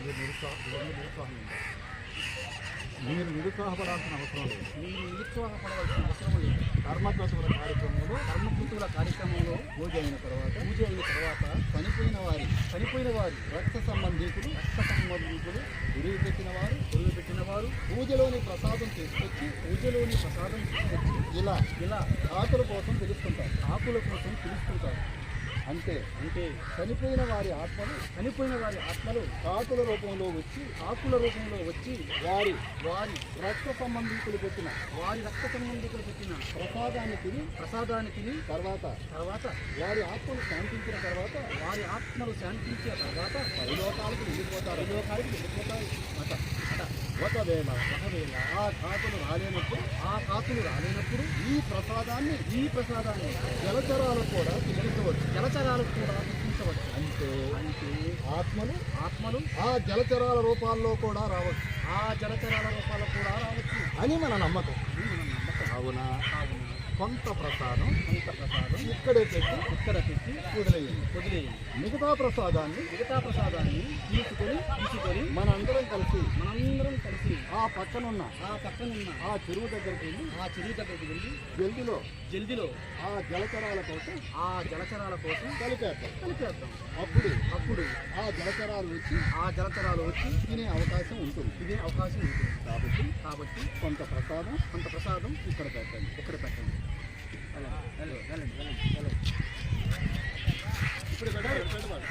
నిరుత్సాహం మీరు నిరుత్సాహపడాల్సిన అవసరం లేదు. నిరుత్సాహపడవలసిన అవసరం లేదు. ధర్మకృతుల కార్యక్రమంలో పూజ అయిన తర్వాత చనిపోయిన వారి రక్త సంబంధికులు గురువు పెట్టిన వారు పూజలోని ప్రసాదం తీసుకొచ్చి ఇలా ఆకుల కోసం పిలుస్తుంటారు. అంటే చనిపోయిన వారి ఆత్మలు ఆకుల రూపంలో వచ్చి వారి రక్త సంబంధికులు పెట్టిన ప్రసాదాన్ని తిని తర్వాత వారి ఆత్మలు శాంతించిన తర్వాత పరలోకాలకు వెళ్ళిపోతారు. ఒకవేళ ఆ కాకులు రాలేనప్పుడు ఈ ప్రసాదాన్ని జలచరాలకు కూడా తినిపించవచ్చు. అంటే ఆత్మలు ఆ జలచరాల రూపాల్లో కూడా రావచ్చు అని మన నమ్మకం. అవునా? కొంత ప్రసాదం ఇక్కడే పెట్టి వదిలేయండి. మిగతా ప్రసాదాన్ని తీసుకొని మనందరం కలిసి ఆ పక్కనున్న ఆ చెరువు దగ్గరికి వెళ్ళి జల్దిలో ఆ జలచరాల కోసం కలిపేద్దాం. అప్పుడు ఆ జలచరాలు వచ్చి తినే అవకాశం ఉంటుంది. కాబట్టి కొంత ప్రసాదం ఇక్కడ పెట్టండి. వెళ్ళండి. ఇప్పుడు